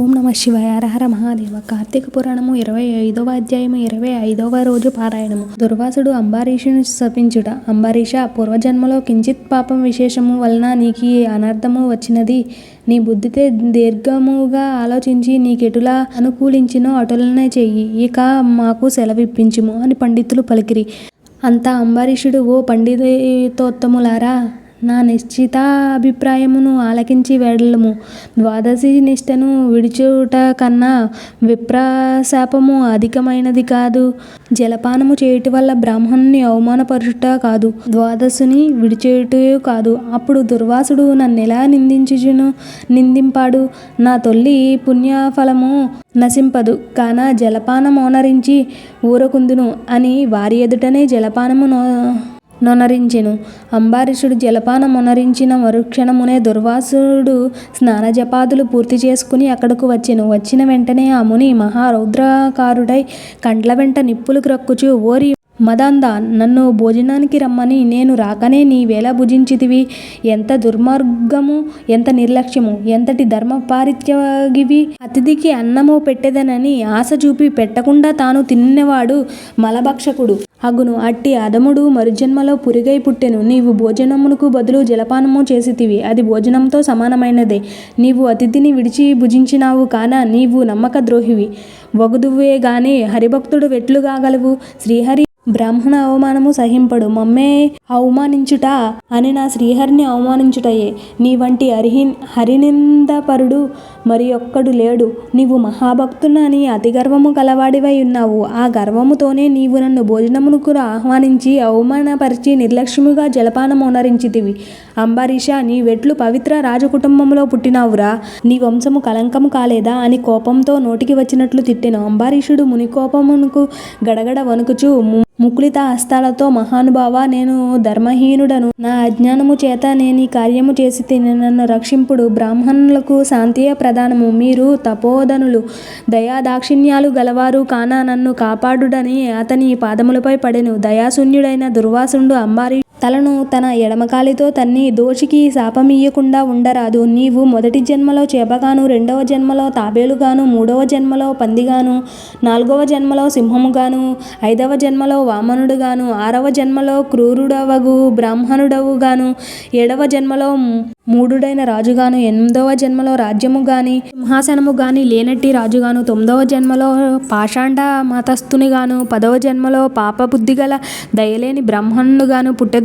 ఓం నమ శివాయ. హరహర మహాదేవ. కార్తీక పురాణము 25వ అధ్యాయము 25వ రోజు పారాయణము. దుర్వాసుడు అంబరీషుని శపించుట. అంబరీష, పూర్వజన్మలో కించిత్ పాపం విశేషము వలన నీకీ అనర్థము వచ్చినది. నీ బుద్ధితే దీర్ఘముగా ఆలోచించి నీకెటులా అనుకూలించినో అటులనే చెయ్యి. ఇక మాకు సెలవిప్పించుము అని పండితులు పలికిరి. అంతా అంబరీషుడు, ఓ పండితోత్తములారా, నా నిశ్చితాభిప్రాయమును ఆలకించి వెడలము. ద్వాదశి నిష్టను విడిచుట కన్నా విప్రశాపము అధికమైనది కాదు. జలపానము చేయుట వల్ల బ్రాహ్మణుని అవమానపరుచుట కాదు, ద్వాదశిని విడిచేయుటయూ కాదు. అప్పుడు దుర్వాసుడు నన్నెలా నిందింపాడు. నా తొల్లి పుణ్యఫలము నశింపదు కాన జలపానమోనరించి ఊరకుందును అని వారి ఎదుటనే జలపానము నొనరించెను. అంబరీషుడు జలపానమొనరించిన మరుక్షణమునే దుర్వాసుడు స్నానజపాదులు పూర్తి చేసుకుని అక్కడకు వచ్చెను. వచ్చిన వెంటనే ఆ ముని మహారౌద్రకారుడై కండ్ల వెంట నిప్పులు క్రక్కుచూ, ఓరి మదాంధ, నన్ను భోజనానికి రమ్మని నేను రాకనే నీవేళ భుజించితివి? ఎంత దుర్మార్గము, ఎంత నిర్లక్ష్యము, ఎంతటి ధర్మపారిత్యాగివి! అతిథికి అన్నము పెట్టెదనని ఆశ చూపి పెట్టకుండా తాను తిన్నవాడు మలభక్షకుడు అగును. అట్టి అధముడు మరుజన్మలో పురిగై పుట్టెను. నీవు భోజనమునకు బదులు జలపానము చేసితివి. అది భోజనంతో సమానమైనదే. నీవు అతిథిని విడిచి భుజించినావు కాన నీవు నమ్మక ద్రోహివి వగుదువే గాని హరిభక్తుడు వెట్లుగాగలవు? శ్రీహరి బ్రాహ్మణ అవమానము సహింపడు. మమ్మే అవమానించుట అని నా శ్రీహరిని అవమానించుటయే. నీ వంటి హరినిందపరుడు మరి ఒక్కడు లేడు. నీవు మహాభక్తునని అతి గర్వము కలవాడివై ఉన్నావు. ఆ గర్వముతోనే నీవు నన్ను భోజనమునకు ఆహ్వానించి అవమానపరిచి నిర్లక్ష్యముగా జలపానమొనరించితివి. అంబరీష, నీవెట్లు పవిత్ర రాజకుటుంబంలో పుట్టినావురా? నీ వంశము కలంకము కాలేదా అని కోపంతో నోటికి వచ్చినట్లు తిట్టెను. అంబరీషుడు మునికోపమునకు గడగడ వణుకుచూ, ముకుళిత హస్తాలతో, మహానుభావ, నేను ధర్మహీనుడను. నా అజ్ఞానము చేత నేనీ కార్యము చేసి తిని నన్ను రక్షింపుడు. బ్రాహ్మణులకు శాంతియే ప్రధానము. మీరు తపోధనులు, దయాదాక్షిణ్యాలు గలవారు కాన నన్ను కాపాడుడని అతని పాదములపై పడెను. దయాశూన్యుడైన దుర్వాసుడు అంబరీషు తలను తన ఎడమకాలితో తన్ని, దోషికి శాపమియ్యకుండా ఉండరాదు. నీవు మొదటి జన్మలో చేపగాను, రెండవ జన్మలో తాబేలుగాను, మూడవ జన్మలో పందిగాను, నాలుగవ జన్మలో సింహముగాను, ఐదవ జన్మలో వామనుడుగాను, ఆరవ జన్మలో క్రూరుడవగు బ్రాహ్మణుడవుగాను, ఏడవ జన్మలో మూఢుడైన రాజుగాను, ఎనిమిదవ జన్మలో రాజ్యము గాని సింహాసనము గాని లేనట్టి రాజుగాను, తొమ్మిదవ జన్మలో పాషాండ మతస్థునిగాను, 10వ జన్మలో పాపబుద్ధిగల దయలేని బ్రాహ్మణుగాను పుట్టెదువుగాక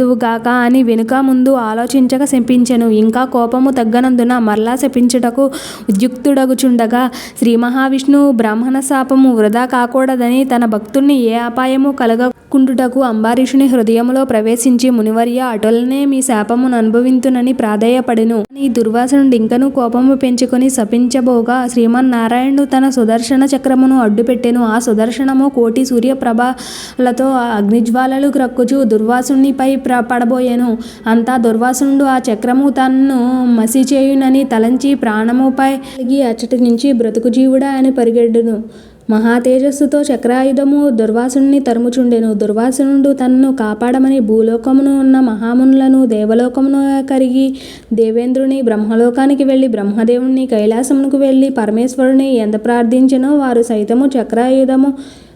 అని వెనుక ముందు ఆలోచించక శపించెను. ఇంకా కోపము తగ్గనందున మరలా శపించుటకు ఉద్యుక్తుడగుచుండగా శ్రీ మహావిష్ణువు బ్రాహ్మణ శాపము వృధా కాకూడదని తన భక్తుణ్ణి ఏ అపాయము కలగకుండుటకు అంబరీషుని హృదయములో ప్రవేశించి, మునివర్య, అటులనే మీ శాపమును అనుభవింతునని ప్రాధేయపడెను. ఈ దుర్వాసునుడు ఇంకనూ కోపము పెంచుకొని శపించబోగా శ్రీమన్నారాయణుడు తన సుదర్శన చక్రమును అడ్డుపెట్టెను. ఆ సుదర్శనము కోటి సూర్యప్రభలతో అగ్నిజ్వాలలు క్రక్కుచూ దుర్వాసునిపై పడబోయెను. అంతా దుర్వాసునుడు ఆ చక్రము తన్ను మసిచేయునని తలంచి ప్రాణముపై కలిగి అచ్చటి నుంచి బ్రతుకు జీవుడా అని పరిగెడును. మహాతేజస్సుతో చక్రాయుధము దుర్వాసుని తరుముచుండెను. దుర్వాసునుడు తన్ను కాపాడమని భూలోకమును ఉన్న మహామునులను, దేవలోకమును కరిగి దేవేంద్రుని, బ్రహ్మలోకానికి వెళ్ళి బ్రహ్మదేవుని, కైలాసమునకు వెళ్ళి పరమేశ్వరుని ఎంత ప్రార్థించినో వారు సైతము చక్రాయుధము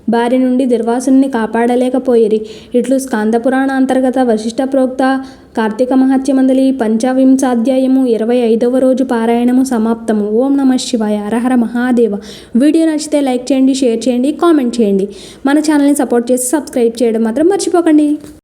బారి నుండి దుర్వాసుని కాపాడలేకపోయిరి. ఇట్లు స్కాందపురాణ అంతర్గత వశిష్ఠ ప్రోక్త కార్తీక మహత్యమందలి 25వ 25వ రోజు పారాయణము సమాప్తము. ఓం నమ శివాయ. హరహర మహాదేవ. వీడియో నచ్చితే లైక్ చేయండి, షేర్ చేయండి, కామెంట్ చేయండి. మన ఛానల్ని సపోర్ట్ చేసి సబ్స్క్రైబ్ చేయడం మాత్రం మర్చిపోకండి.